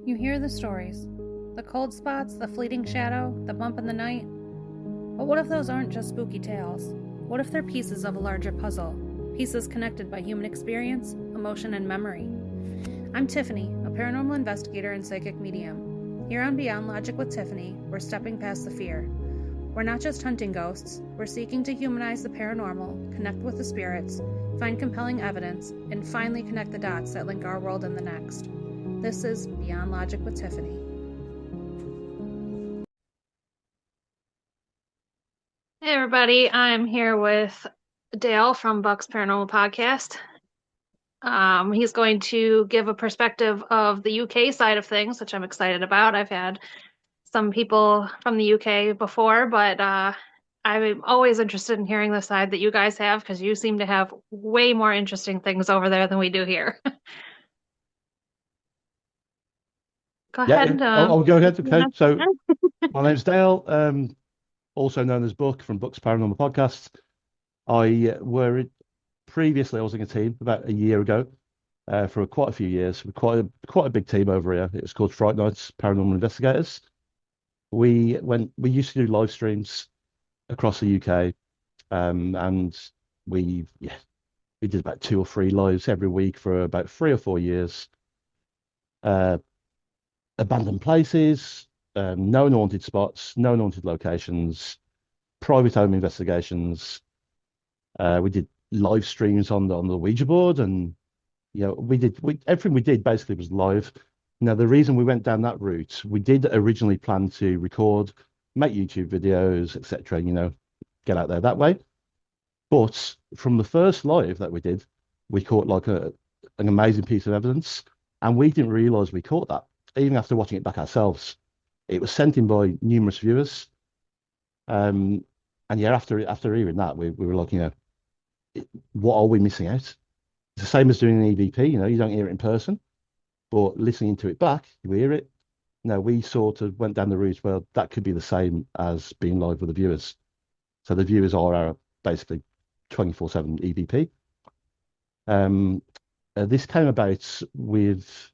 You hear the stories, the cold spots, the fleeting shadow, the bump in the night. But what if those aren't just spooky tales? What if they're pieces of a larger puzzle? Pieces connected by human experience, emotion, and memory. I'm Tiffany, a paranormal investigator and psychic medium. Here on Beyond Logic with Tiffany, we're stepping past the fear. We're not just hunting ghosts, we're seeking to humanize the paranormal, connect with the spirits, find compelling evidence, and finally connect the dots that link our world and the next. This is Beyond Logic with Tiffany. Hey everybody, I'm here with Dale from Buck's Paranormal Podcast. He's going to give a perspective of the UK side of things, which I'm excited about. I've had some people from the UK before, but I'm always interested in hearing the side that you guys have because you seem to have way more interesting things over there than we do here. Go ahead. I'll go ahead. Okay. So my name's Dale, also known as Buck from Buck's Paranormal Podcast. Previously I was in a team about a year ago for quite a few years. We're quite a big team over here. It was called Fright Nights Paranormal Investigators. We used to do live streams across the UK, and we did about 2 or 3 lives every week for about 3 or 4 years. Abandoned places, known haunted spots, known haunted locations, private home investigations. We did live streams on the Ouija board, and everything we did basically was live. Now, the reason we went down that route, we did originally plan to record, make YouTube videos, etc. Get out there that way. But from the first live that we did, we caught like an amazing piece of evidence, and we didn't realize we caught that even after watching it back ourselves. It was sent in by numerous viewers. And yeah, after hearing that, we were like, what are we missing out? It's the same as doing an EVP, you don't hear it in person, but listening to it back, you hear it. No, we sort of went down the route, well, that could be the same as being live with the viewers. So the viewers are our basically 24/7 EVP. This came about with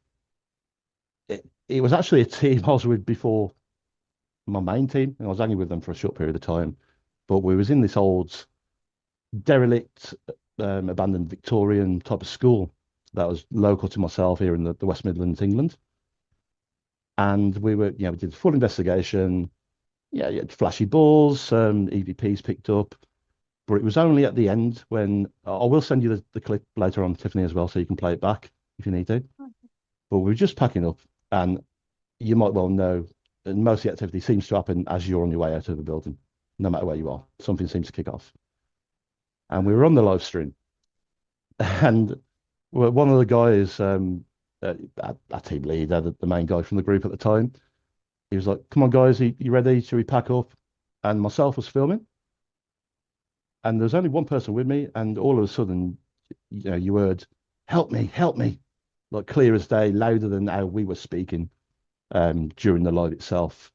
it was actually a team I was with before my main team, and I was only with them for a short period of time. But we was in this old derelict, abandoned Victorian type of school that was local to myself here in the West Midlands, England. And we did a full investigation. Yeah, you had flashy balls, EVPs picked up. But it was only at the end when I will send you the clip later on, Tiffany, as well, so you can play it back if you need to. But we were just packing up, and you might well know, and most of the activity seems to happen as you're on your way out of the building, no matter where you are. Something seems to kick off. And we were on the live stream, and one of the guys, our team leader, the main guy from the group at the time, he was like, "Come on, guys, you ready? Should we pack up?" And myself was filming, and there was only one person with me, and all of a sudden, you heard, help me," like clear as day, louder than how we were speaking during the live itself.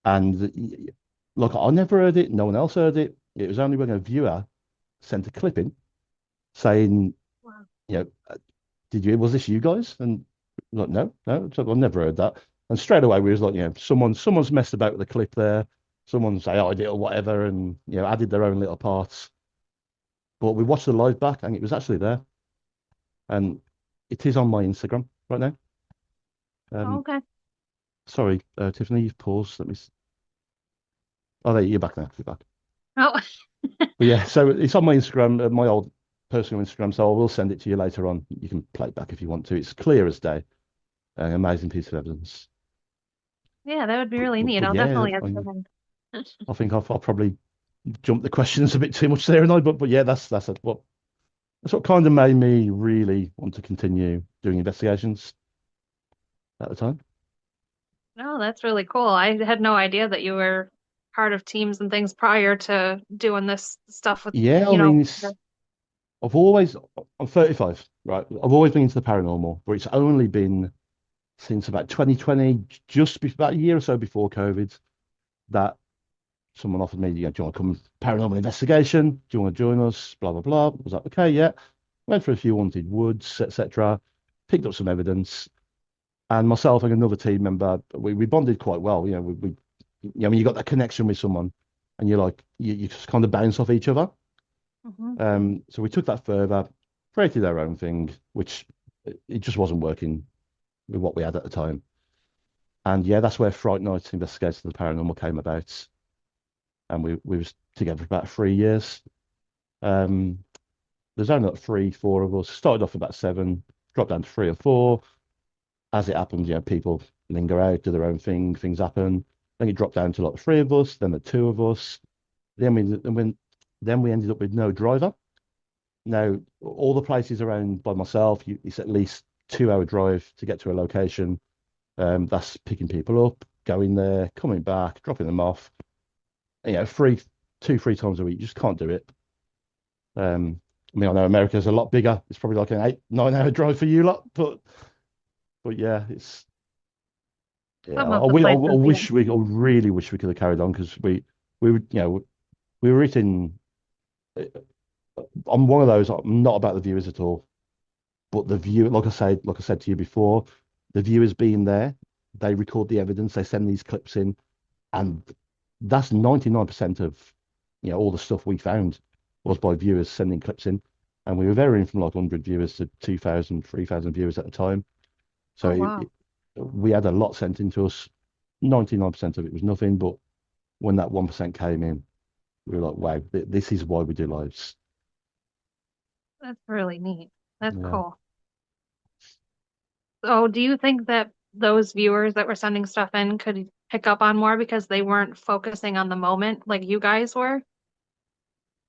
And like, I never heard it, no one else heard it. It was only when a viewer sent a clip in saying, Wow. Was this you guys? And like, no, I've never heard that. And straight away we was like, someone's messed about with the clip there. Someone's AI it or whatever, and added their own little parts. But we watched the live back, and it was actually there. And it is on my Instagram right now. Okay. Sorry, Tiffany, you've paused. Oh, there you're back now. You're back. Oh. But yeah, so it's on my Instagram, my old personal Instagram. So I will send it to you later on. You can play it back if you want to. It's clear as day. An amazing piece of evidence. Yeah, that would be really neat. But I'll yeah, definitely have to. I think I'll probably jump the questions a bit too much there, and but yeah, that's what kind of made me really want to continue doing investigations at the time. No, that's really cool. I had no idea that you were part of teams and things prior to doing this stuff with, Yeah, I you know. mean, I'm 35, right? I've always been into the paranormal, but it's only been since about 2020, about a year or so before COVID, that someone offered me, do you want to come paranormal investigation? Do you want to join us? Blah, blah, blah. I was like, okay, yeah. Went for a few haunted woods, etc. Picked up some evidence. and myself and another team member, we bonded quite well. When you got that connection with someone, and you're like you just kind of bounce off each other. Hmm. So we took that further, created our own thing, which it just wasn't working with what we had at the time. And yeah, that's where Fright Night Investigations of the Paranormal came about. And we was together for about 3 years. Um, there's only like three, four of us. Started off about seven, dropped down to three or four. As it happens, people linger out, do their own thing, things happen. Then it dropped down to like three of us, then the two of us. Then we ended up with no driver. Now, all the places around by myself, it's at least 2 hour drive to get to a location. That's picking people up, going there, coming back, dropping them off. Two, three times a week. You just can't do it. I know America's a lot bigger. It's probably like an 8, 9 hour drive for you lot, but yeah, it's yeah. Some of the I places, yeah. I really wish we could have carried on because we were we were eating. I'm one of those. I'm not about the viewers at all, but the view, like I said to you before, the viewers being there, they record the evidence, they send these clips in, and that's 99% of all the stuff we found was by viewers sending clips in, and we were varying from like 100 viewers to 2,000, 3,000 viewers at a time. So Oh, wow. we had a lot sent into us. 99% of it was nothing, but when that 1% came in, we were like, wow, this is why we do lives. That's really neat. That's Yeah. cool. So, do you think that those viewers that were sending stuff in could pick up on more because they weren't focusing on the moment like you guys were?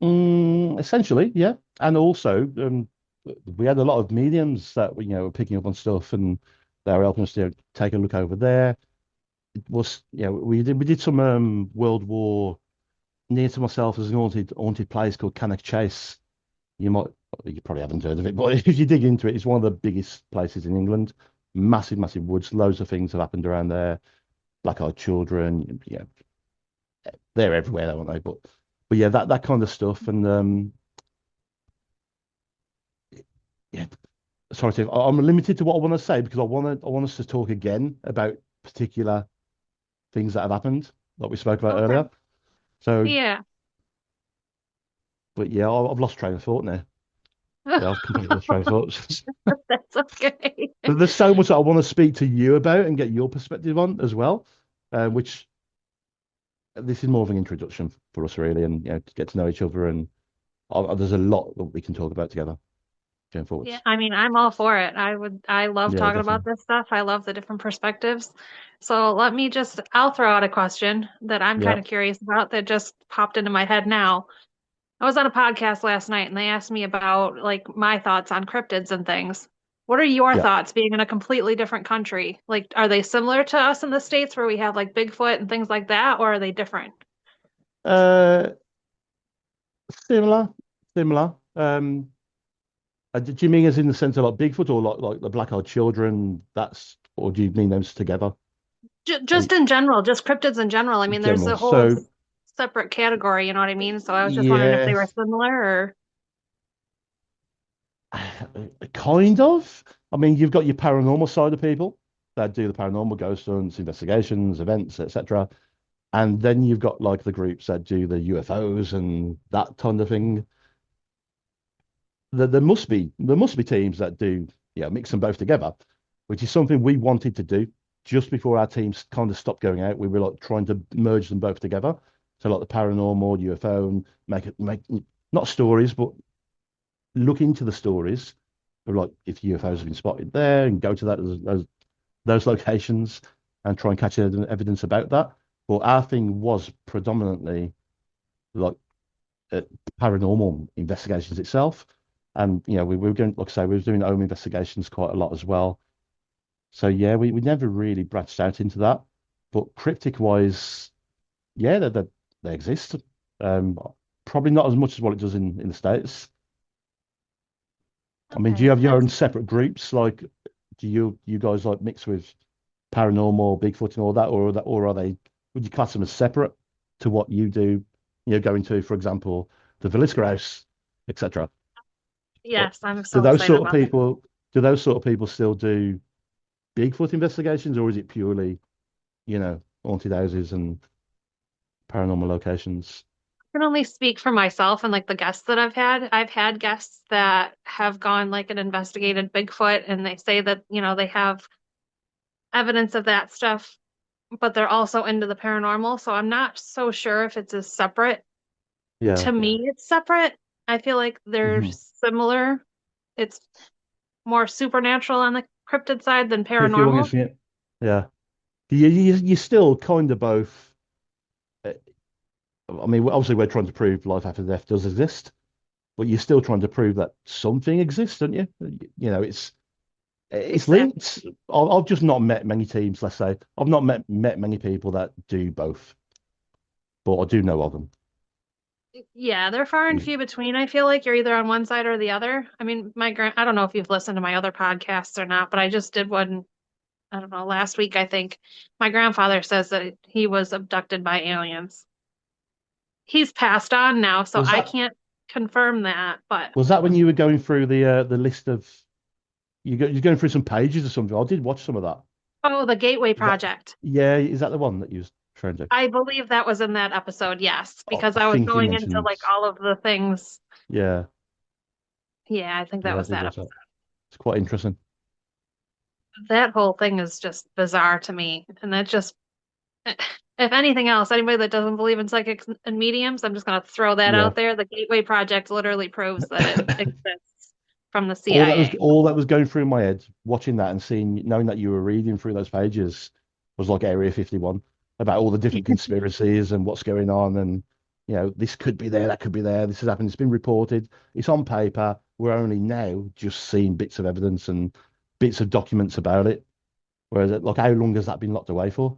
Essentially, yeah. And also, we had a lot of mediums that were picking up on stuff, and they were helping us to take a look over there. It was, we did some World War near to myself. There's an haunted place called Cannock Chase. You probably haven't heard of it, but if you dig into it, it's one of the biggest places in England. Massive, massive woods. Loads of things have happened around there. Black-eyed children. Yeah, they're everywhere, aren't they? But yeah, that kind of stuff. And yeah, sorry, Steve, I'm limited to what I want to say because I want us to talk again about particular things that have happened, like we spoke about Okay. earlier. So, Yeah. but yeah, I've lost train of thought now. Yeah, I've completely lost train of thought. That's okay. But there's so much that I want to speak to you about and get your perspective on as well, which this is more of an introduction for us really, and to get to know each other. And there's a lot that we can talk about together going Yeah, forwards. I mean, I'm all for it. I love Yeah, talking about definitely. this stuff. I love the different perspectives. So I'll throw out a question that I'm Yeah, kind of curious about that just popped into my head now. I was on a podcast last night and they asked me about like my thoughts on cryptids and things. What are your yeah. thoughts being in a completely different country? Like, are they similar to us in the States where we have like Bigfoot and things like that, or are they different? Uh, similar, similar. Do you mean as in the sense of like Bigfoot or like the black-eyed children? Or do you mean those together? Just in general, just cryptids in general. I In mean, there's general. a whole So separate category, you know what I mean? So I was just wondering if they yeah, were similar or kind of. I mean, you've got your paranormal side of people that do the paranormal ghost hunts, investigations, events, etc. And then you've got like the groups that do the UFOs and that kind of thing. There must be teams that do mix them both together, which is something we wanted to do just before our teams kind of stopped going out. We were like trying to merge them both together. So like the paranormal, UFO, and make not stories, but look into the stories of like if UFOs have been spotted there and go to those locations and try and catch evidence about that. But our thing was predominantly like uh, paranormal investigations itself. And we were going, like I say, we were doing home investigations quite a lot as well. So yeah, we never really branched out into that. But cryptic wise, yeah, they exist. Um, Probably not as much as what it does in the States. I mean, do you okay. have your own separate groups? Like, do you guys like mix with paranormal, Bigfoot, and all that, or are they? Would you class them as separate to what you do? Going to, for example, the Villisca House, etc. Or Yes, I'm do so those excited sort of about that. people? Do those sort of people still do? Bigfoot investigations, or is it purely, haunted houses and paranormal locations? Can only speak for myself and like the guests that I've had. I've had guests that have gone like and investigated Bigfoot and they say that, they have evidence of that stuff, but they're also into the paranormal. So I'm not so sure if it's as separate. Yeah. To me, it's separate. I feel like they're Hmm. similar. It's more supernatural on the cryptid side than If you want paranormal. to see it, yeah. You still kind of both. uh, I mean, obviously, we're trying to prove life after death does exist, but you're still trying to prove that something exists, aren't you? It's Exactly. linked. I've just not met many teams. Let's say I've not met many people that do both, but I do know of them. Yeah, they're far and few between. I feel like you're either on one side or the other. I mean, I don't know if you've listened to my other podcasts or not, but I just did one, I don't know, last week, I think. My grandfather says that he was abducted by aliens. He's passed on now, so Was I that can't confirm that, but was that when you were going through the list of you're going through some pages or something? I did watch some of that. oh, the Gateway Is that Project. yeah? Is that the one that you was trying to? I believe that was in that episode, yes, because I I was think you going into mentioned like all of the things. yeah, Yeah, I think that yeah, I was did that watch episode. that. It's quite interesting. That whole thing is just bizarre to me. And that just, if anything else, anybody that doesn't believe in psychics and mediums, I'm just going to throw that Yeah. out there. The Gateway Project literally proves that it exists from the CIA. All that was going through my head, watching that and seeing, knowing that you were reading through those pages, was like Area 51 about all the different conspiracies and what's going on, and this could be there, that could be there, this has happened, it's been reported, it's on paper. We're only now just seeing bits of evidence and bits of documents about it. Whereas, like, how long has that been locked away for?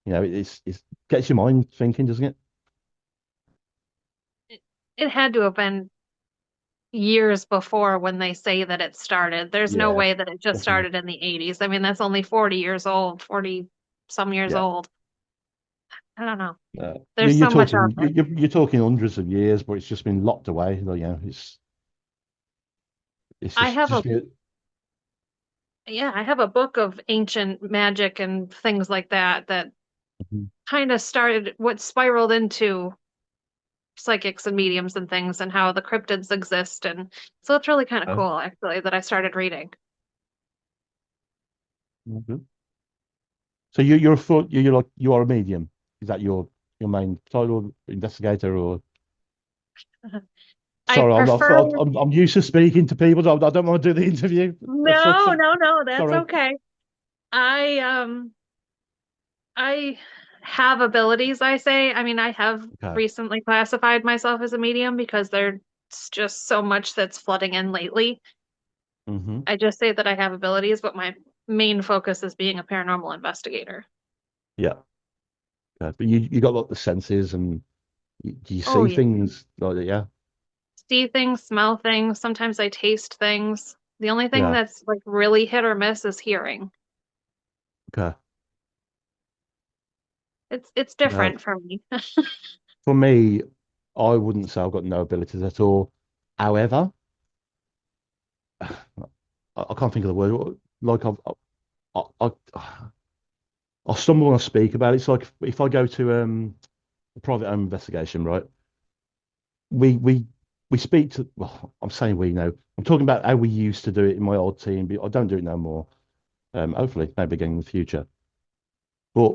It's gets your mind thinking, doesn't it? It, it had to have been years before when they say that it started. There's no Yeah, way that it just definitely. started in the 80s. I mean, that's only 40 years old, 40 some years Yeah. old. I don't know. You're, There's you're so much out talking there. you're talking hundreds of years, but it's just been locked away. Like, it's I just have a just been, Yeah, I have a book of ancient magic and things like that that Mhm. kind of started what spiraled into psychics and mediums and things and how the cryptids exist. And so it's really kind of Oh, cool, actually, that I started reading. mhm. So you're a foot you're like you are a medium. Is that your main title, investigator, or I sorry, prefer, I'm used to speaking to people. So I don't want to do the interview as such. no, that's Sorry. okay. I um I have abilities, I say. I mean, I have Okay. recently classified myself as a medium because there's just so much that's flooding in lately. Hmm. I just say that I have abilities, but my main focus is being a paranormal investigator. Yeah. Okay. But you got like the senses, and do you Oh, see yeah. things like that? Yeah. See things, smell things. Sometimes I taste things. The only thing Yeah. that's like really hit or miss is hearing. Okay. It's No. different for me. For me, I wouldn't say I've got no abilities at all. However, I can't think of the word. Like I stumble when I speak about it. It's like if I go to a private home investigation, right? We we we speak to. Well, I'm saying we know. I'm talking about how we used to do it in my old team, but I don't do it no more. Hopefully, maybe again in the future. But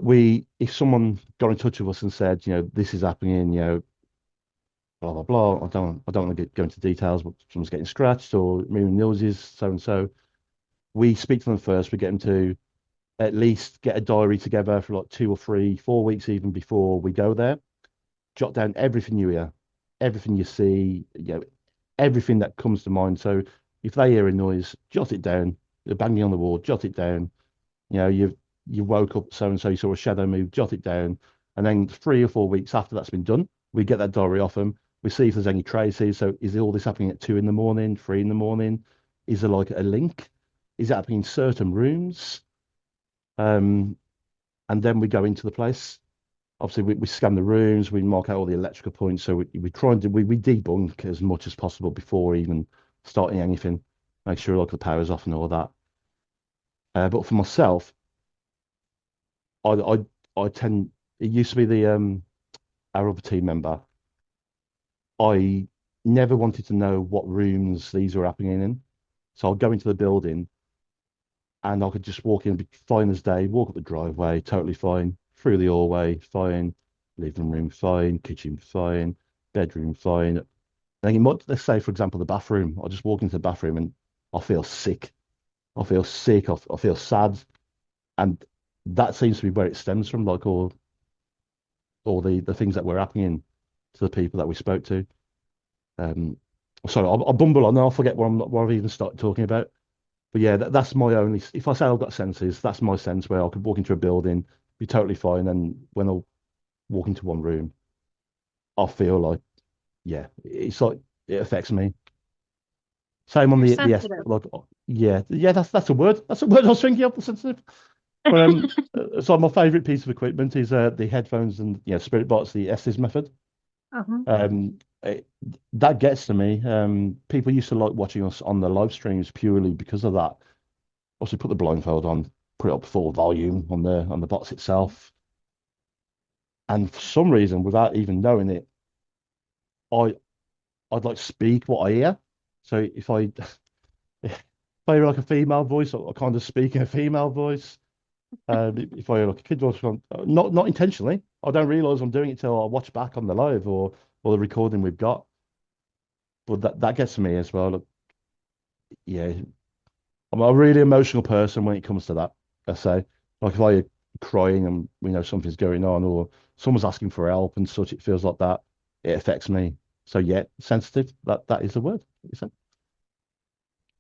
if someone got in touch with us and said, this is happening, blah blah blah. I don't want to go into details, but someone's getting scratched or moving noses, so and so. We speak to them first. We get them to at least get a diary together for like 2 or 3, 4 weeks even before we go there. Jot down everything you hear, everything you see, everything that comes to mind. So if they hear a noise, jot it down. They're banging on the wall, jot it down. You woke up so and so, you saw a shadow move, jot it down. And then 3 or 4 weeks after that's been done, we get that diary off them. We see if there's any traces. So is all this happening at 2 in the morning, 3 in the morning? Is there like a link? Is it happening in certain rooms? Um, and then we go into the place. Obviously, we scan the rooms, we mark out all the electrical points. So we try and we debunk as much as possible before even starting anything. Make sure like the power's off and all that. But for myself, I, I, I tend. It used to be the our other team member. I never wanted to know what rooms these were happening in. So I'd go into the building and I could just walk in, be fine as day, walk up the driveway, totally fine, through the hallway, fine, living room, fine, kitchen, fine, bedroom, fine. Then you might, let's say, for example, the bathroom. I just walk into the bathroom and I feel sick. I feel sick. I feel sad. And that seems to be where it stems from, like all the things that were happening to the people that we spoke to. Um, sorry, I bumble on. I'll forget what I've even started talking about. But yeah, that's my only. If I say I've got senses, that's my sense where I could walk into a building, be totally fine, and when I walk into one room, I feel like, yeah, it's like it affects me. Same on You're the sensitive. like, yeah, that's a word. That's a word I was thinking of. Sensitive. But so my favorite piece of equipment is the headphones and Spirit Box, the Estes method. Uh-huh. Um, it, that gets to me. People used to like watching us on the live streams purely because of that. Also, put the blindfold on, put it up full volume on the box itself, and for some reason, without even knowing it, I I'd like speak what I hear. So if I hear like a female voice, I kind of speak in a female voice. If I hear like a kid voice, not intentionally, I don't realize I'm doing it till I watch back on the live or the recording we've got. But that gets to me as well. Look, yeah, I'm a really emotional person when it comes to that. I say, like if I crying and we know something's going on or someone's asking for help and such, it feels like that. It affects me. So yeah, sensitive. That is the word.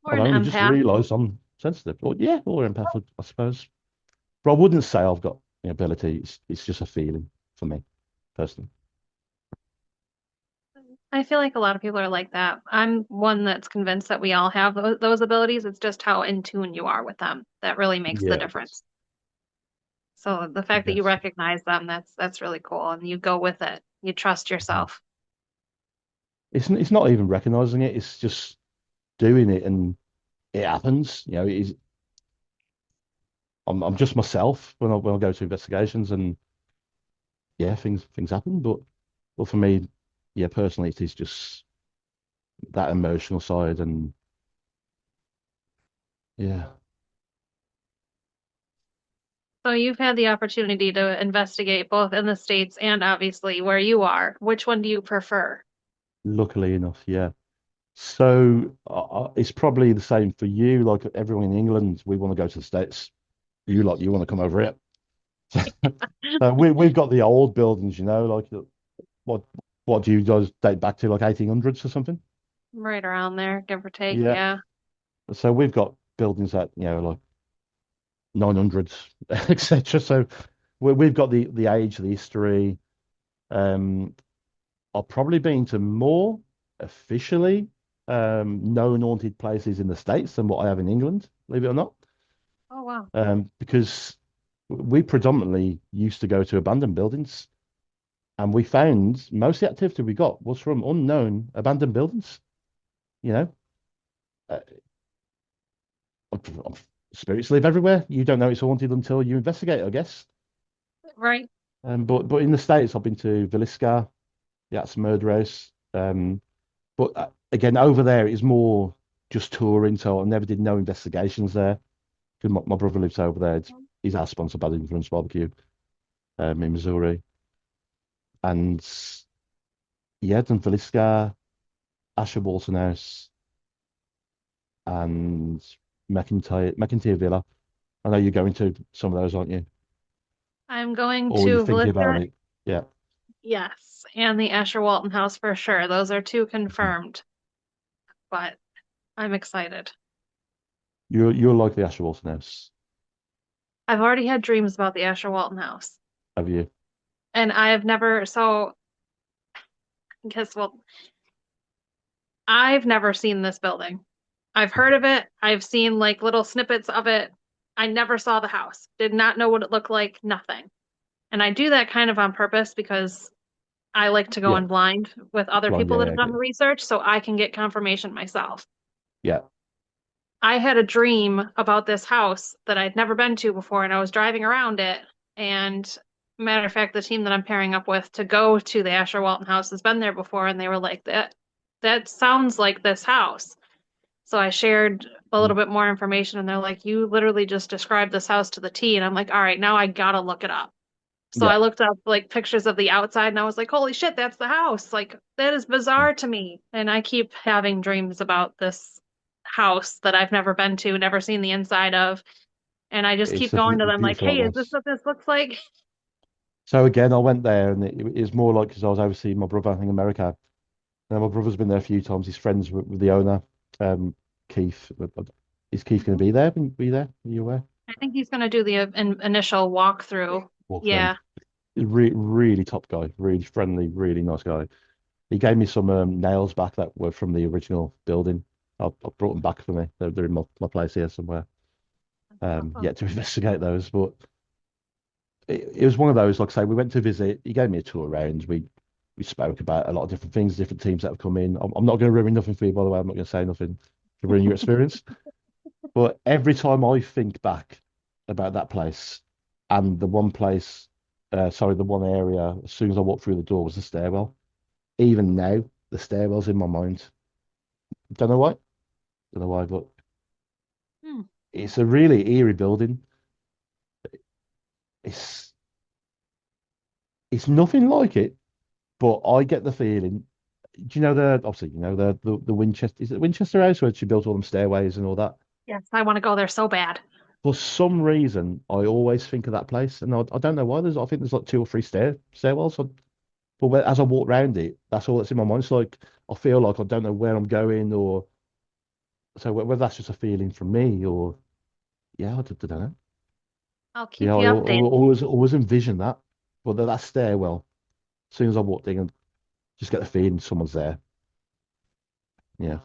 Or I've an only just empath. realised I'm sensitive. Or yeah, or empathic, I suppose. But I wouldn't say I've got the ability. It's just a feeling for me personally. I feel like a lot of people are like that. I'm one that's convinced that we all have those abilities. It's just how in tune you are with them that really makes the Yeah, I guess. difference. So the I fact that you guess. recognize them, that's really cool, and you go with it. You trust Mhm. yourself. It's not even recognizing it. It's just doing it, and it happens. I'm just myself when I go to investigations, and yeah, things happen. But for me, yeah, personally, it is just that emotional side, and yeah, So you've had the opportunity to investigate both in the States and obviously where you are. Which one do you prefer? luckily enough, yeah. So it's probably the same for you. Like everyone in England, we want to go to the States. You want to come over here. We've got the old buildings, like what what do you guys date back to, like 1800s or something? Right around there, give or take, Yeah. yeah. So we've got buildings that like 900s, etc. So we've got the age, the history. Um, I've probably been to more officially known haunted places in the States than what I have in England, believe it or not. Oh wow. Because we predominantly used to go to abandoned buildings, and we found most of the activity we got was from unknown abandoned buildings. You know, uh, spirits live everywhere. You don't know it's haunted until you investigate, I guess. Right. But in the States, I've been to Villisca, yeah, it's a murder house. But again, over there, it's more just touring, so I never did no investigations there. Because my brother lives over there. He's our sponsor, Bad Influence Barbecue, in Missouri. And yeah, done Villisca, Asher Walton House, and McIntyre Villa. I know you're going to some of those, aren't you? I'm going Or you're to thinking about Villisca, it. Yeah. yes, and the Asher Walton House for sure. Those are two Mhm. confirmed, but I'm excited. You're like the Asher Walton House, I've already had dreams about the Asher Walton House, have you? and I have never, so, because, well, I've never seen this building. I've heard of it. I've seen like little snippets of it. I never saw the house. Did not know what it looked like, nothing. And I do that kind of on purpose because I like to go Yeah. in blind with other Blind, people yeah, that yeah, have I done get the you. research so I can get confirmation myself. Yeah. I had a dream about this house that I'd never been to before, and I was driving around it. And matter of fact, the team that I'm pairing up with to go to the Asher Walton house has been there before, and they were like, that sounds like this house. So I shared a little Mm. bit more information, and they're like, you literally just described this house to the T. And I'm like, all right, now I gotta look it up. So Yeah, I looked up like pictures of the outside, and I was like, holy shit, that's the house. Like, that is bizarre to me. And I keep having dreams about this house that I've never been to, never seen the inside of. And I just keep it's a going to them like, beautiful hey, little is this house. what this looks like? So again, I went there, and it was more like because I was overseeing my brother in America. Now my brother's been there a few times. He's friends with the owner, um, Keith. Is Keith going to be there? Be there? Are you aware? I think he's going to do the initial walkthrough. Walk them. Yeah. Really top guy, really friendly, really nice guy. He gave me some nails back that were from the original building. I brought them back for me. They're in my place here somewhere. Awesome. Yet to investigate those, but it was one of those. Like I say, we went to visit. He gave me a tour around. We spoke about a lot of different things, different teams that have come in. I'm not going to ruin nothing for you, by the way. I'm not going to say nothing to ruin your experience. But every time I think back about that place and the one place, sorry, the one area, as soon as I walked through the door was the stairwell. Even now, the stairwell's in my mind. Don't know why. Don't know why, but Hmm. it's a really eerie building. It's it's nothing like it, but I get the feeling. Do you know the obviously you know the Winchester is it Winchester House where she built all them stairways and all that? Yes, I want to go there so bad. For some reason, I always think of that place, and I don't know why. I think there's like two or three stairwells. But as I walk around it, that's all that's in my mind. It's like I feel like I don't know where I'm going, or so whether that's just a feeling from me, or yeah, I don't know. I'll Yeah, keep you updated. always envision that. But that stairwell, as soon as I walked in, and just get the feeling someone's there. Yeah.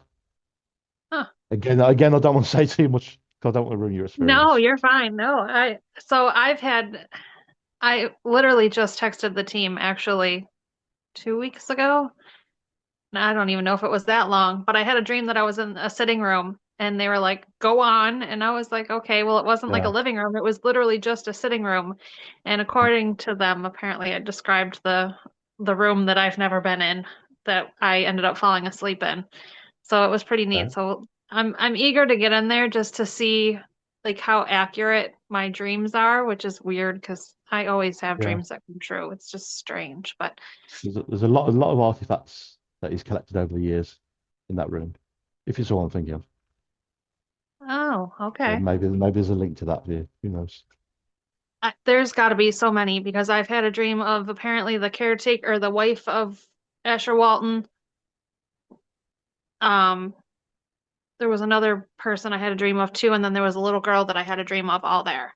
Huh. Again, I don't want to say too much because I don't want to ruin your No, experience. you're fine. No, I literally just texted the team actually 2 weeks ago. And I don't even know if it was that long, but I had a dream that I was in a sitting room and they were like, go on. And I was like, okay, well, it wasn't like a Yeah. living room. It was literally just a sitting room. And according to them, apparently I described the room that I've never been in that I ended up falling asleep in. So it was pretty neat. Okay. So I'm eager to get in there just to see like how accurate my dreams are, which is weird because I always have Yeah. dreams that come true. It's just strange, but There's a lot of artifacts that he's collected over the years in that room. If it's all I'm thinking of. oh, So okay. maybe there's a link to that for you. Who knows? There's got to be so many because I've had a dream of apparently the caretaker or the wife of Asher Walton. Um, there was another person I had a dream of too, and then there was a little girl that I had a dream of all there.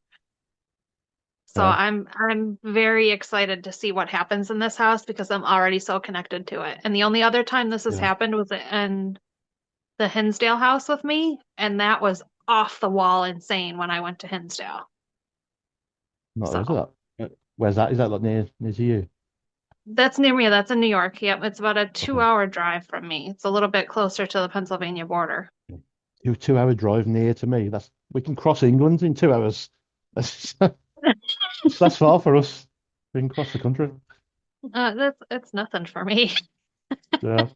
So Okay. I'm very excited to see what happens in this house because I'm already so connected to it. And the only other time this has Yeah. happened was in the Hinsdale house with me, and that was off the wall insane when I went to Hinsdale. Not heard So of that. Where's that? Is that like near to you? that's near me. That's in New York. Yep, it's about a two Okay. hour drive from me. It's a little bit closer to the Pennsylvania border. 2 hour drive near to me. That's we can cross England in 2 hours. That's far for us. We can cross the country. That's it's nothing for me. Yeah.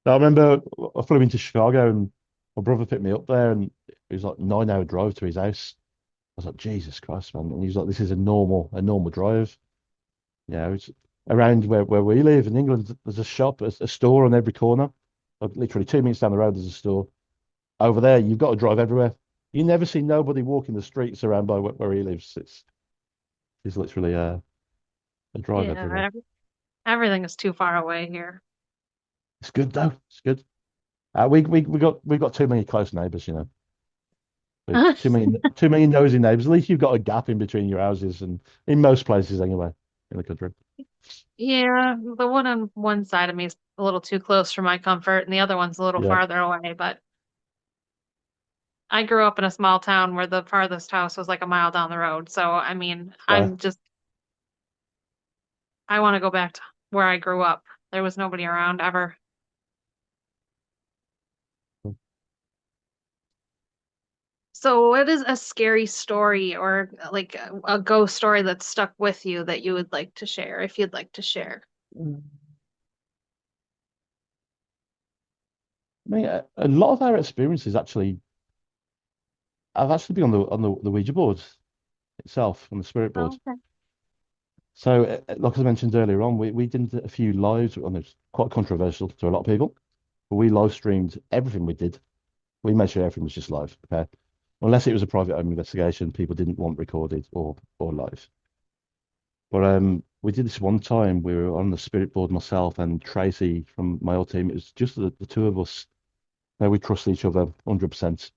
I remember I flew into Chicago and my brother picked me up there and it was like 9 hour drive to his house. I was like, Jesus Christ, man. And he's like, this is a normal drive. Yeah, it's around where we live in England, there's a shop, a store on every corner. Like literally 2 minutes down the road, there's a store. Over there, you've got to drive everywhere. You never see nobody walking the streets around by where he lives. It's literally a drive everywhere. Yeah, everything is too far away here. It's good though. It's good. We got too many close neighbours, you know. Too many nosy neighbours. At least you've got a gap in between your houses, and in most places anyway, in the country. Yeah, the one on one side of me is a little too close for my comfort, and the other one's a little Yeah. farther away. But I grew up in a small town where the farthest house was like a mile down the road. So, I mean, Okay. I want to go back to where I grew up. There was nobody around ever. So, what is a scary story or like a ghost story that's stuck with you that you would like to share, if you'd like to share? Mm. I mean, a lot of our experiences actually, I've actually been on the Ouija board itself, on the spirit board. Oh, okay. So, like I mentioned earlier on, we did a few lives, and it's quite controversial to a lot of people, but we live streamed everything we did. We made sure everything was just live, okay? Unless it was a private home investigation, people didn't want recorded or live. But we did this one time. We were on the spirit board, myself and Tracy from my old team. It was just the two of us. We trust each other 100%.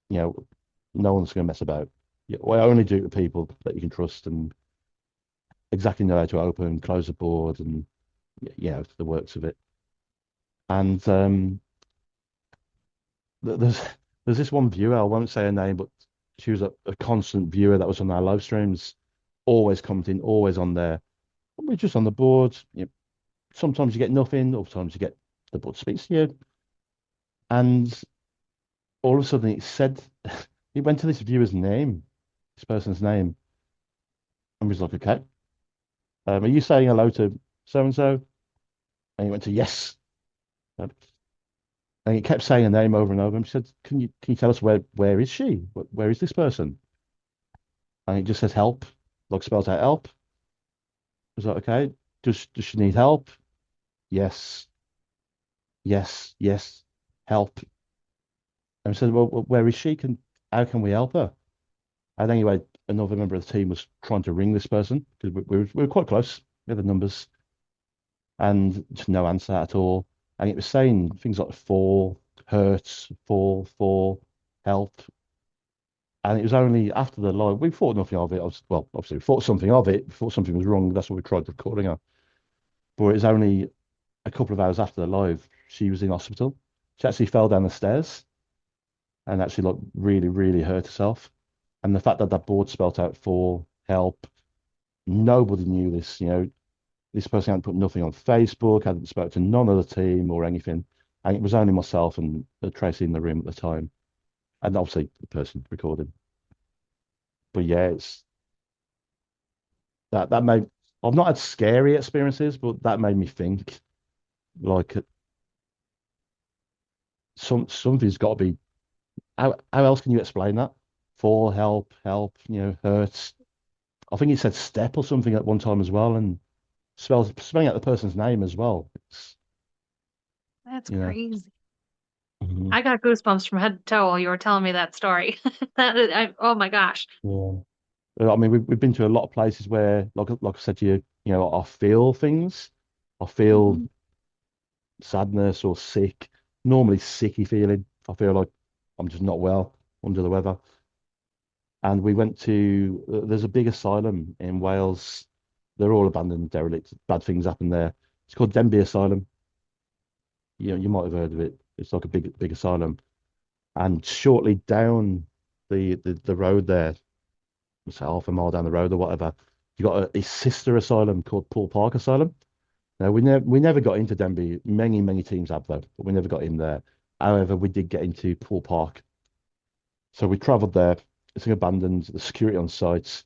You know, no one's going to mess about. Yeah, we only do it with people that you can trust and exactly know how to open, close the board, and the works of it. And there's there's this one viewer. I won't say her name, but she was a constant viewer that was on our live streams, always commenting, always on there. We're just on the board. Sometimes you get nothing, other times you get the board speaks to you, and all of a sudden it said it went to this viewer's name, this person's name, and was like, "Okay, are you saying hello to so and so?" And he went to yes, and he kept saying her name over and over. And she said, "Can you tell us where is she? Where is this person?" And it just says help, like spells out help. I was like, "Okay, does she need help?" Yes, yes, yes, help. And I said, well, where is she? How can we help her? And anyway, another member of the team was trying to ring this person because we were quite close. We had the numbers and just no answer at all. And it was saying things like fall, hurts, fall, help. And it was only after the live, we thought nothing of it. Well, obviously, we thought something of it. We thought something was wrong. That's what we tried recording her. But it was only a couple of hours after the live, she was in hospital. She actually fell down the stairs and actually like really, really hurt herself. And the fact that that board spelt out for help, nobody knew this. This person hadn't put nothing on Facebook, hadn't spoken to none of the team or anything. And it was only myself and Tracy in the room at the time. And obviously the person recording. But yeah, it's that made I've not had scary experiences, but that made me think like something's got to be how else can you explain that? For help, hurts. I think he said step or something at one time as well, and spelling out the person's name as well. It's That's you know. crazy. Mhm. I got goosebumps from head to toe while you were telling me that story. Oh my gosh. Yeah. I mean, we've been to a lot of places where, like I said to you, I feel things. I feel Mhm. sadness or sick. Normally sicky feeling. I feel like I'm just not well, under the weather. And we went to there's a big asylum in Wales. They're all abandoned, derelict. Bad things happen there. It's called Denbigh Asylum. You might have heard of it. It's like a big asylum. And shortly down the road there, it's half a mile down the road or whatever, you got a sister asylum called Poole Park Asylum. Now we never got into Denbigh. Many teams have though, but we never got in there. However, we did get into Poole Park. So we travelled there. It's abandoned. The security on site,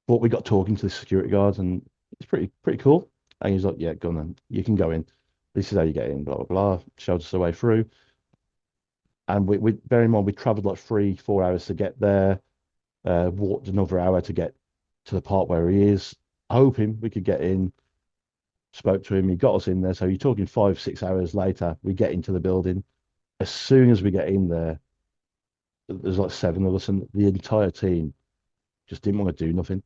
but we got talking to the security guard, and it's pretty cool. And he's like, "Yeah, go on then. You can go in. This is how you get in." Blah blah blah. Showed us the way through. And we bear in mind we travelled like 3-4 hours to get there. Walked another hour to get to the part where he is, hoping we could get in. Spoke to him, he got us in there. So you're talking 5-6 hours later, we get into the building. As soon as we get in there, there's like seven of us, and the entire team just didn't want to do nothing.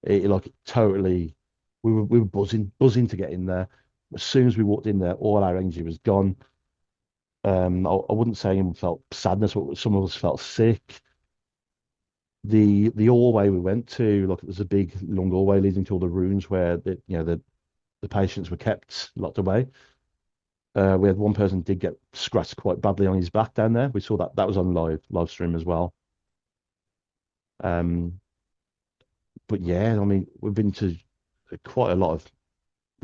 Like totally, we were buzzing to get in there. As soon as we walked in there, all our energy was gone. I wouldn't say anyone felt sadness, but some of us felt sick. The hallway we went to, look, there's a big long hallway leading to all the rooms where the patients were kept locked away. We had one person did get scratched quite badly on his back down there. We saw that was on live stream as well. Um, but yeah, I mean, we've been to quite a lot of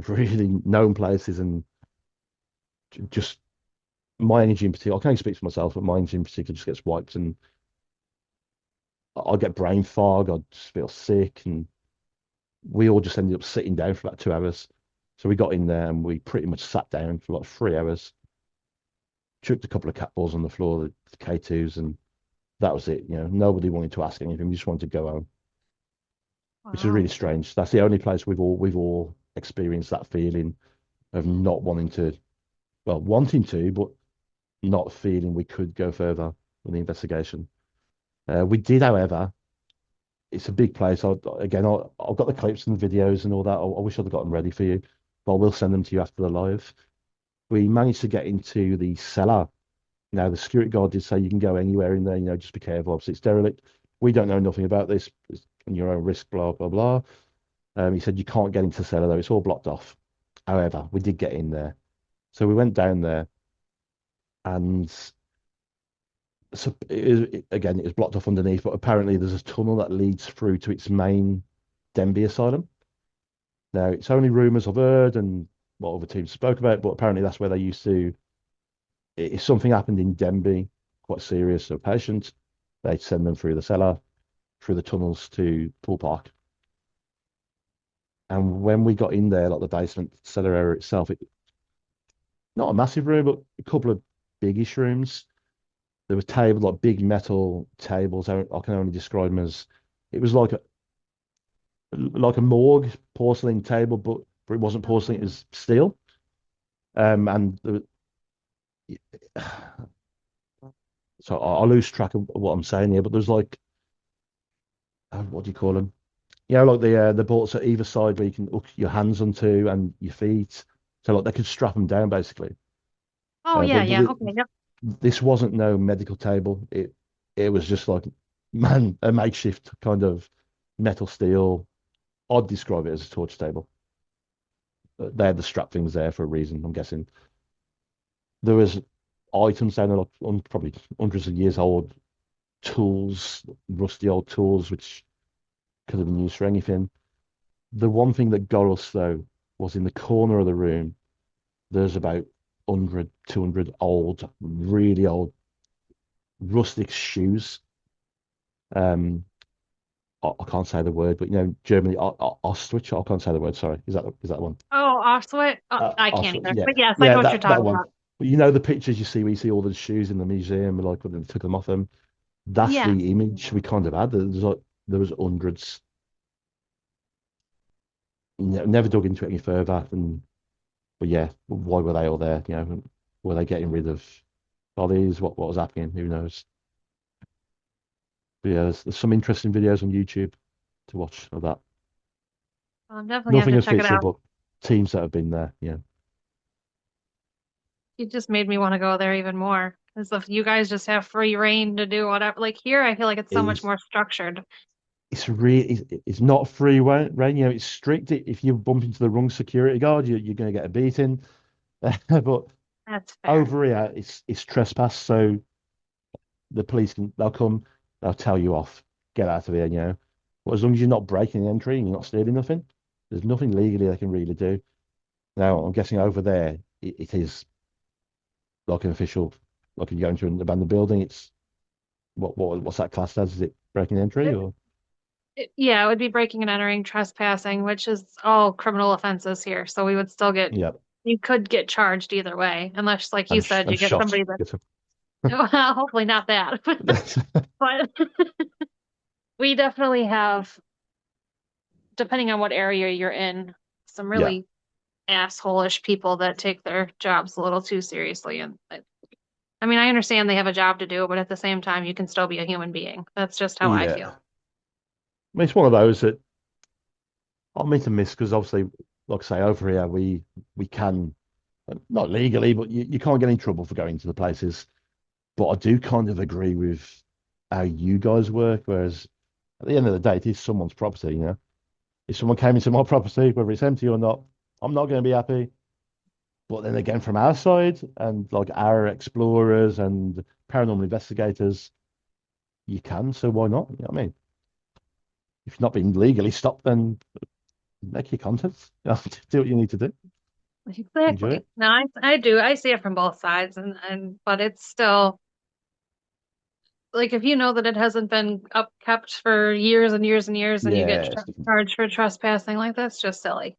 really known places, and just my energy in particular. I can only speak for myself, but my energy in particular just gets wiped, and I'd get brain fog, I'd just feel sick, and we all just ended up sitting down for about 2 hours. So we got in there and we pretty much sat down for like 3 hours, chucked a couple of cat balls on the floor, the K2s, and that was it. Nobody wanted to ask anything. We just wanted to go home, which is really Wow. strange. That's the only place we've all experienced that feeling of not wanting to, well, wanting to, but not feeling we could go further with the investigation. We did, however. It's a big place. I've got the clips and the videos and all that. I wish I'd have got them ready for you, but I will send them to you after the live. We managed to get into the cellar. Now, the security guard did say you can go anywhere in there, just be careful. Obviously, it's derelict. We don't know nothing about this. It's on your own risk, blah, blah, blah. He said you can't get into the cellar, though. It's all blocked off. However, we did get in there. So we went down there, and so again, it was blocked off underneath, but apparently there's a tunnel that leads through to its main Denby asylum. Now, it's only rumors I've heard and what other teams spoke about, but apparently that's where they used to. If something happened in Denby, quite serious, or patient, they'd send them through the cellar, through the tunnels to Pool Park. And when we got in there, like the basement cellar area itself, not a massive room, but a couple of biggish rooms. There were tables, like big metal tables. I can only describe them as it was like a morgue porcelain table, but it wasn't porcelain; it Oh. was steel. And so I lose track of what I'm saying here, but there's like what do you call them? Like the bolts at either side where you can hook your hands onto and your feet, so like they could strap them down basically. Oh Uh, yeah, but but yeah. it, Okay, yep. this wasn't no medical table. It was just like a makeshift kind of metal steel. I'd describe it as a torture table. They had the strap things there for a reason, I'm guessing. There was items down there, like probably hundreds of years old tools, rusty old tools, which could have been used for anything. The one thing that got us though was in the corner of the room. There's about 100, 200 old, really old, rustic shoes. Um, I can't say the word, but Germany, Ostrich. I can't say the word. Sorry, is that one? Oh, Auschwitz. I can't Ostrich. either. Yeah, But yes, I yeah, know what you're that talking one. about. But the pictures you see, we see all the shoes in the museum, like when they took them off them. That's Yeah. the image we kind of had. There was hundreds. Never dug into it any further. But yeah, why were they all there? Were they getting rid of bodies? What was happening? Who knows? But yeah, there's some interesting videos on YouTube to watch of that. I'm definitely have Nothing to check it official, out. but teams that have been there. Yeah, You just made me want to go there even more. As if you guys just have free reign to do whatever. Like here, I feel like it's so it much is. more structured. It's not free reign. It's strict. If you bump into the wrong security guard, you're going to get a beating. But That's fair. over here, it's trespass. So the police they'll come, they'll tell you off, get out of here. But as long as you're not breaking the entry and you're not stealing nothing, there's nothing legally they can really do. Now, I'm guessing over there, it is like an official, like if you go into an abandoned building, it's what's that classed as? Is it breaking entry It, or? yeah, it would be breaking and entering, trespassing, which is all criminal offenses here. So we would still get, Yeah, you could get charged either way, unless, like you said, and you get shot. somebody that, well, hopefully not that. But we definitely have, depending on what area you're in, some Yeah, really asshole-ish people that take their jobs a little too seriously. And I mean, I understand they have a job to do, but at the same time, you can still be a human being. That's just how I yeah. feel. I mean, it's one of those that I mean to miss because obviously, like I say, over here we can not legally, but you can't get in trouble for going to the places. But I do kind of agree with how you guys work. Whereas at the end of the day, it is someone's property. If someone came into my property, whether it's empty or not, I'm not going to be happy. But then again, from our side and like our explorers and paranormal investigators, you can. So why not? You know what I mean? If you're not being legally stopped, then make your content. Do what you need to do. Enjoy Exactly. it. No, I do. I see it from both sides, and but it's still like if you know that it hasn't been upkept for years and years and years and you get Yeah, it's different. charged for trespassing, like that's just silly.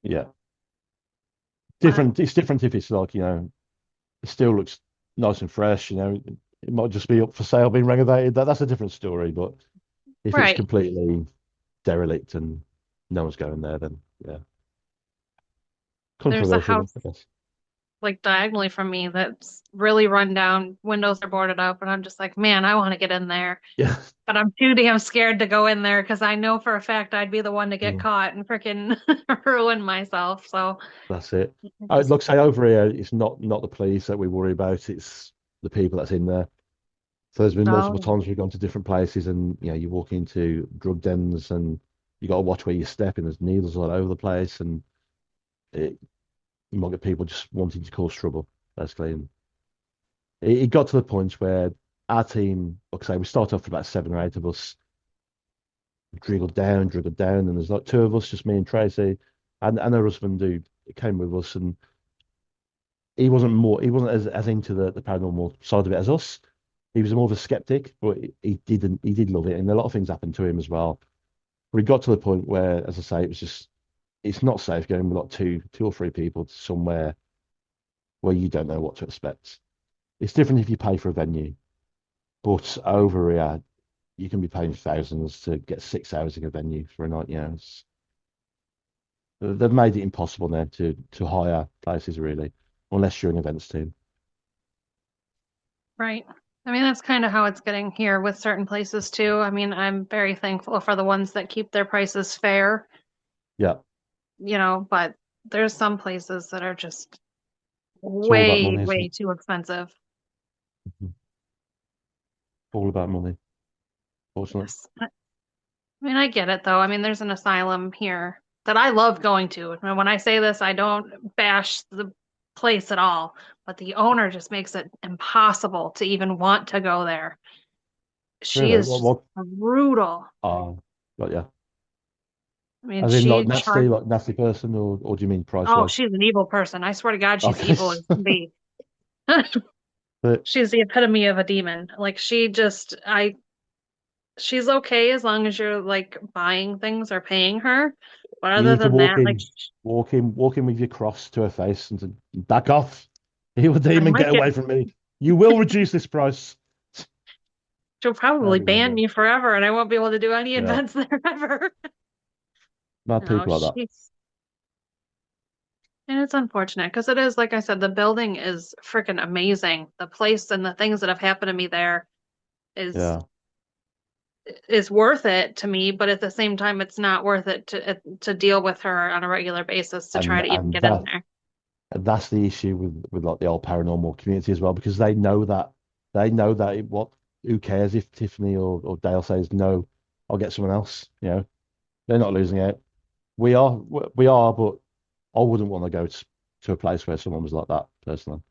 Yeah, But different. It's different if it's like, it still looks nice and fresh. It might just be up for sale, being renovated. That's a different story. But if it's right. completely derelict and no one's going there, then yeah, There's a controversial, house I guess. like diagonally from me that's really run down, windows are boarded up, and I'm just like, man, I want to get in there. Yeah, But I'm too damn scared to go in there because I know for a fact I'd be the one to get mm, caught and freaking ruin myself. So that's it. I I'd just like to say over here, it's not the police that we worry about. It's the people that's in there. So there's been multiple no. times we've gone to different places, and you walk into drug dens, and you got to watch where you step, and there's needles all over the place, and it, you might get people just wanting to cause trouble, basically. And it got to the point where our team, like I say, we start off with about 7 or 8 of us, dribbled down, and there's like 2 of us, just me and Tracy, and her husband who came with us, and he wasn't as into the paranormal side of it as us. He was more of a skeptic, but he did love it, and a lot of things happened to him as well. But it got to the point where, as I say, it's not safe going with like two or three people to somewhere where you don't know what to expect. It's different if you pay for a venue, but over here you can be paying thousands to get 6 hours in a venue for a night. They've made it impossible now to hire places really, unless you're an events team. Right. I mean, that's kind of how it's getting here with certain places too. I mean, I'm very thankful for the ones that keep their prices fair, Yeah, but there's some places that are just it's all about way, money, isn't way it? too expensive. Mhm. All about money, fortunately. Yes. I mean, I get it though. I mean, there's an asylum here that I love going to. And when I say this, I don't bash the place at all, but the owner just makes it impossible to even want to go there. She Really? is What? just What? brutal. But yeah. I mean, As in she charged. like nasty person, or do you mean price Oh, wise? she's an evil person. I swear to God, she's Okay. evil as can be. But She's the epitome of a demon. Like she's okay as long as you're like buying things or paying her. But you other need to than that, like walk in with your cross to her face and to back off. You I demon, might get get, away from me. You will reduce this price. she'll probably That'd be ban wonderful. me forever and I won't be able to do any Yeah. events there ever. Mad No, people like that. and it's unfortunate because it is, like I said, the building is freaking amazing. The place and the things that have happened to me there is Yeah. is worth it to me, but at the same time, it's not worth it to deal with her on a regular basis to try to even And get in there. that's the issue with like the old paranormal community as well, because they know that who cares if Tiffany or Dale says no, I'll get someone else. They're not losing out. We are, but I wouldn't want to go to a place where someone was like that personally.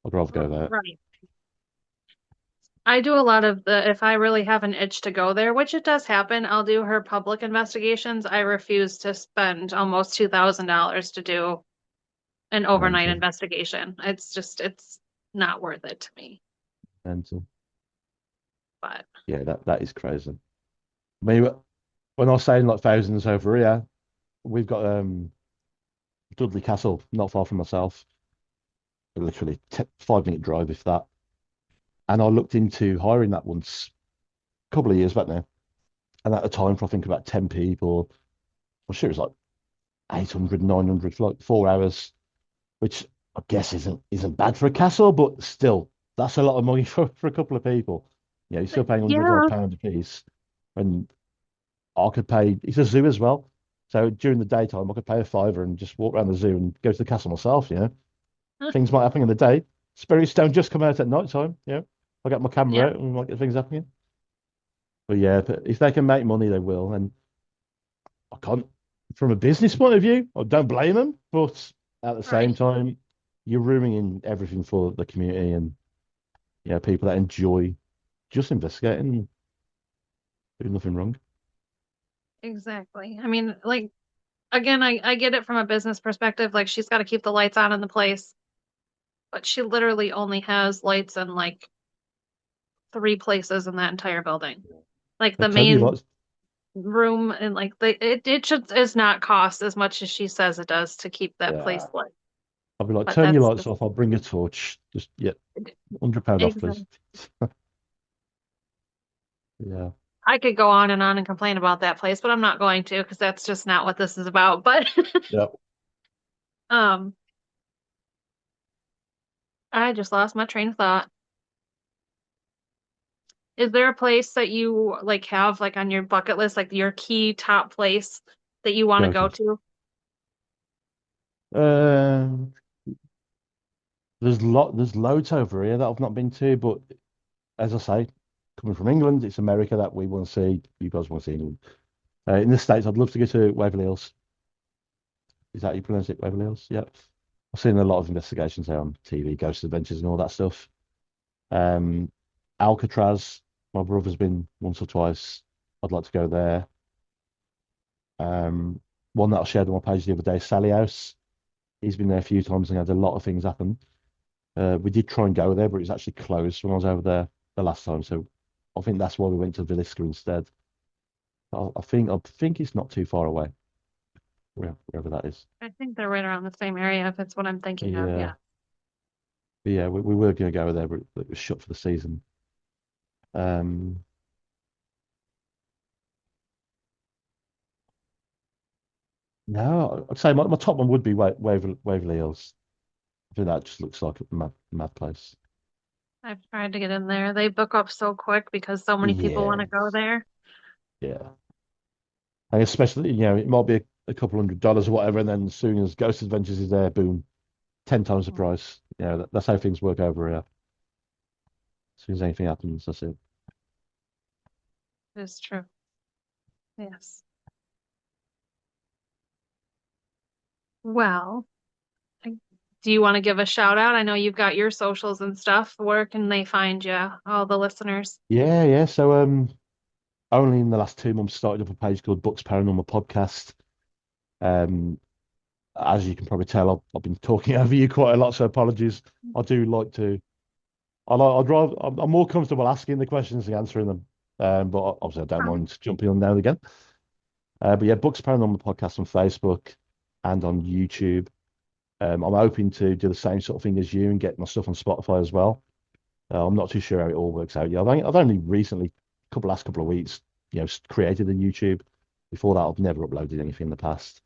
I'd rather go there. Right. I do a lot of if I really have an itch to go there, which it does happen, I'll do her public investigations. I refuse to spend almost $2,000 to do an overnight Mental, investigation. It's not worth it to me. mental. But Yeah, that is crazy. I mean, when I was saying like thousands over here, we've got Dudley Castle not far from myself, literally 5 minute drive if that. And I looked into hiring that once a couple of years back now, and at the time for I think about 10 people, I'm sure it was like 800, 900 for like 4 hours, which I guess isn't bad for a castle, but still, that's a lot of money for a couple of people. You're still paying hundred odd yeah, pound a piece, and I could pay. It's a zoo as well, so during the daytime I could pay a fiver and just walk around the zoo and go to the castle myself. Things might happen in the day. Spirits don't just come out at night time. I get my camera yeah, out and we might get things happening. But yeah, but if they can make money, they will. And I can't, from a business point of view, I don't blame them. But at the same right. time, you're ruining everything for the community and people that enjoy just investigating and doing nothing wrong. Exactly. I mean, like again, I get it from a business perspective. Like she's got to keep the lights on in the place, but she literally only has lights in like 3 places in that entire building. Like the But Tony main likes, room and like it should is not cost as much as she says it does to keep that place yeah. lit. I'll be like, But turn your that's lights just off. I'll bring a torch. Just yeah, £100 off, please. exactly. Yeah, I could go on and complain about that place, but I'm not going to because that's just not what this is about. But yeah. um I just lost my train of thought. Is there a place that you like have like on your bucket list, like your key top place that you want to Go go to. to? Um, there's loads over here that I've not been to, but as I say, coming from England, it's America that we want to see. You guys want to see England. In the States, I'd love to go to Waverly Hills. Is that how you pronounce it? Waverly Hills? Yeah. I've seen a lot of investigations there on TV, Ghost Adventures and all that stuff. Um, Alcatraz, my brother's been once or twice. I'd like to go there. Um, one that I shared on my page the other day, Sally House. He's been there a few times and had a lot of things happen. We did try and go there, but it was actually closed when I was over there the last time. So I think that's why we went to Villisca instead. I think it's not too far away, wherever that is. I think they're right around the same area if it's what I'm thinking of. Yeah, Yeah. but yeah, we were going to go there, but it was shut for the season. Um, no, I'd say my top one would be Waverly Hills. I think that just looks like a mad place. I've tried to get in there. They book up so quick because so many people want Yeah, to go there. yeah. And especially, it might be a couple $100 or whatever, and then as soon as Ghost Adventures is there, boom, 10 times the Mm. price. That's how things work over here. As soon as anything happens, that's it. It's true. Yes. Well, I- do you want to give a shout out? I know you've got your socials and stuff. Where can they find you, all the listeners? Yeah, yeah. So, only in the last 2 months started up a page called Books Paranormal Podcast. Um, as you can probably tell, I've been talking over you quite a lot, so apologies. I do like to. I'd rather. I'm more comfortable asking the questions than answering them. But obviously, I don't Uh-huh. mind jumping on now and again. But yeah, Books Paranormal Podcast on Facebook and on YouTube. I'm hoping to do the same sort of thing as you and get my stuff on Spotify as well. I'm not too sure how it all works out. Yeah, I've only recently, last couple of weeks, created a YouTube. Before that, I've never uploaded anything in the past.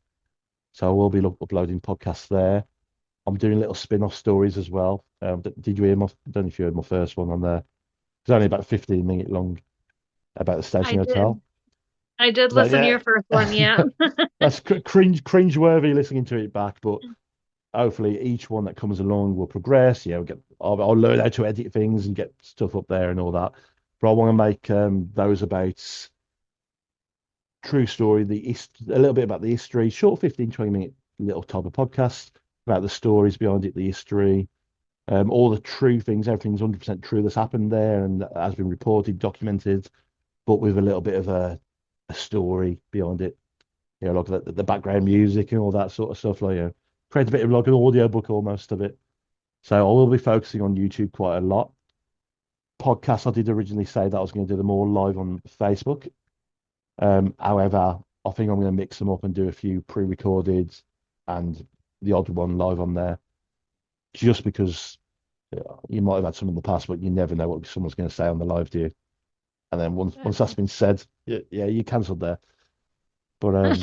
So I will be uploading podcasts there. I'm doing little spin-off stories as well. Did you hear my? I don't know if you heard my first one on there. It's only about 15-minute long about the I station did. hotel. I did So listen to yeah, your first one, yeah. that's cringe-worthy listening to it back, but hopefully each one that comes along will progress. I'll learn how to edit things and get stuff up there and all that. But I want to make those about true story, a little bit about the history, short 15, 20 minute little type of podcast about the stories behind it, the history, all the true things, everything's 100% true that's happened there and has been reported, documented, but with a little bit of a story behind it. Like the background music and all that sort of stuff. Like, create a bit of like an audio book almost of it. So I will be focusing on YouTube quite a lot. Podcasts, I did originally say that I was going to do them all live on Facebook. However, I think I'm going to mix them up and do a few pre-recorded and the odd one live on there, just because you might have had some in the past, but you never know what someone's going to say on the live, do you? And then once that's been said, yeah, you cancelled there. But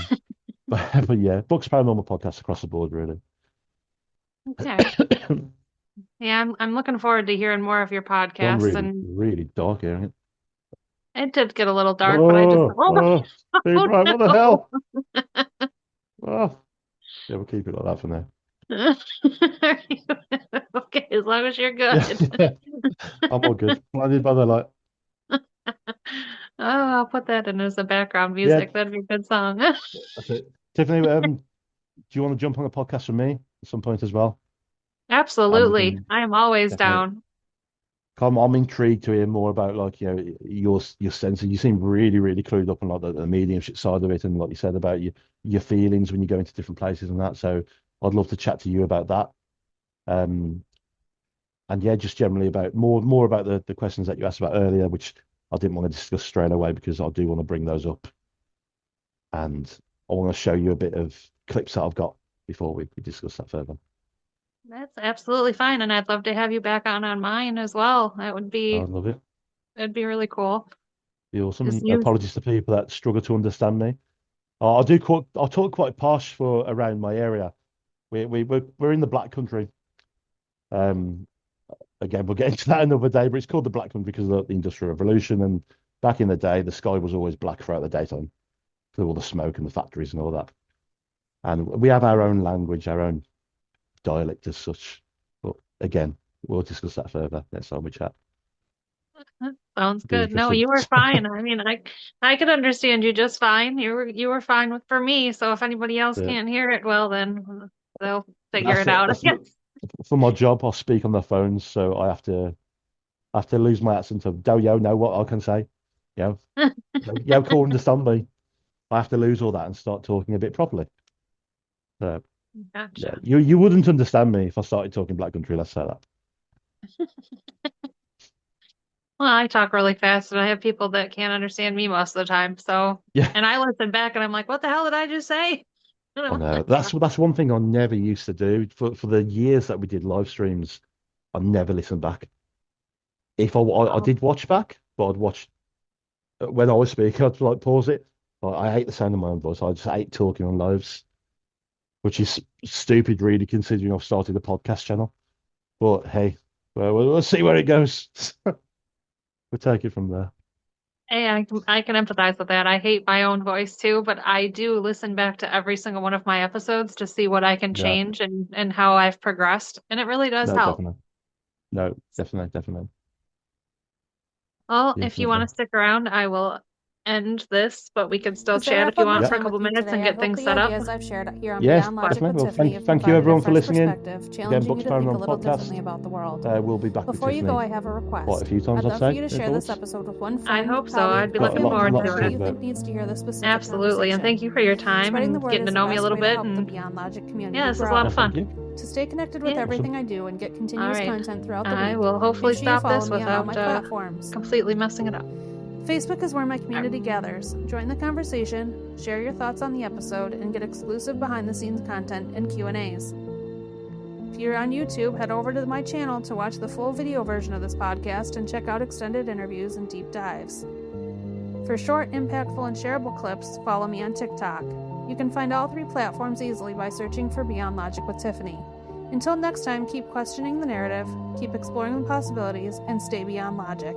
but yeah, Books Paranormal Podcast across the board, really. Okay. Yeah, I'm looking forward to hearing more of your Gone podcasts. really, And really dark here, ain't it did get a little it? dark, but I just oh no, Steve, oh right, what the no. hell? Oh, yeah, we'll keep it like that for now. Okay, as long as you're Yeah, good. yeah, I'm all good. Blinded by the light. Oh, I'll put that in as the background Yeah, music. That'd be a good song. that's it. Tiffany, do you want to jump on a podcast with me at some point as well? And we Absolutely. can I am always definitely down. come. I'm intrigued to hear more about like your sense. You seem really really clued up on like the mediumship side of it, and like you said about your feelings when you go into different places and that. So I'd love to chat to you about that. Um, And yeah, just generally about more about the questions that you asked about earlier, which I didn't want to discuss straight away because I do want to bring those up. And I want to show you a bit of clips that I've got before we discuss that further. That's absolutely fine, and I'd love to have you back on mine as well. I love it. It'd be really cool. Be awesome. 'Cause And apologies to people that struggle to understand me. I talk quite posh for around my area. We're in the Black Country. Um, Again, we'll get into that another day, but it's called the Black Country because of the Industrial Revolution. And back in the day, the sky was always black throughout the daytime with all the smoke and the factories and all that. And we have our own language, our own dialect as such. But again, we'll discuss that further next time we chat. Sounds Be good. No, interesting. you were fine. I mean, I could understand you just fine. You were fine for me. So if anybody else Yeah. can't hear it, well, then they'll figure That's it it. out. I That's guess. for my job. I speak on the phones, so I have to lose my accent of don't you know what I can say. You know, you can't understand me. I have to lose all that and start talking a bit properly. Yeah, Gotcha. you wouldn't understand me if I started talking Black Country. Let's say that. Well, I talk really fast, and I have people that can't understand me most of the time. So, Yeah, and I listen back, and I'm like, "What the hell did I just say?" And I I'm know. like, That's one thing I never used to do for the years that we did live streams. I never listened back. If I "Oh, did watch back, but I'd watch when I was speaking, I'd like pause it. I hate the sound of my own voice. I just hate talking on lives, which is stupid, really, considering I've started a podcast channel. But hey, we'll see where it goes. We'll take it from there. hey, I can empathize with that. I hate my own voice too, but I do listen back to every single one of my episodes to see what I can Yeah, change and how I've progressed, and it really does no, help. definitely. No, definitely, definitely. Well, if you want Definitely. to stick around, I will end this, but we can still As I chat wrap if you up my want Yeah. for a time couple with you minutes and today, I get hope things the set up. ideas I've shared here on Yes, Beyond Logic definitely. with Well, Tiffany have thank you provided a everyone for fresh listening. perspective, Again, challenging you Books to think a Paranormal little differently Podcast. about the world. We'll be back with Before you go, Tiffany I have a quite a request. few times, I'd I'd love for say. you to Any share this thoughts? episode with one I friend, hope so. colleague, I'd be Got looking family forward member lots to to who talk it. you about. think needs to hear this specific Absolutely. And thank conversation. you for your time Spreading the and word getting is to the know me a best little way to bit. help the And Beyond Logic community yeah, this was a grow. lot No, of thank fun. you. To stay connected with Yeah. everything Awesome. I do and get All continuous right. content throughout the I week, will hopefully make sure you stop follow this me on all my without platforms. completely messing it up. Facebook is where my All community gathers. Join the conversation, share your thoughts on the episode, and get exclusive behind-the-scenes content and Q&As. If you're on YouTube, head over to my channel to watch the full video version of this podcast and check out extended interviews and deep dives. For short, impactful, and shareable clips, follow me on TikTok. You can find all 3 platforms easily by searching for Beyond Logic with Tiffany. Until next time, keep questioning the narrative, keep exploring the possibilities, and stay beyond logic.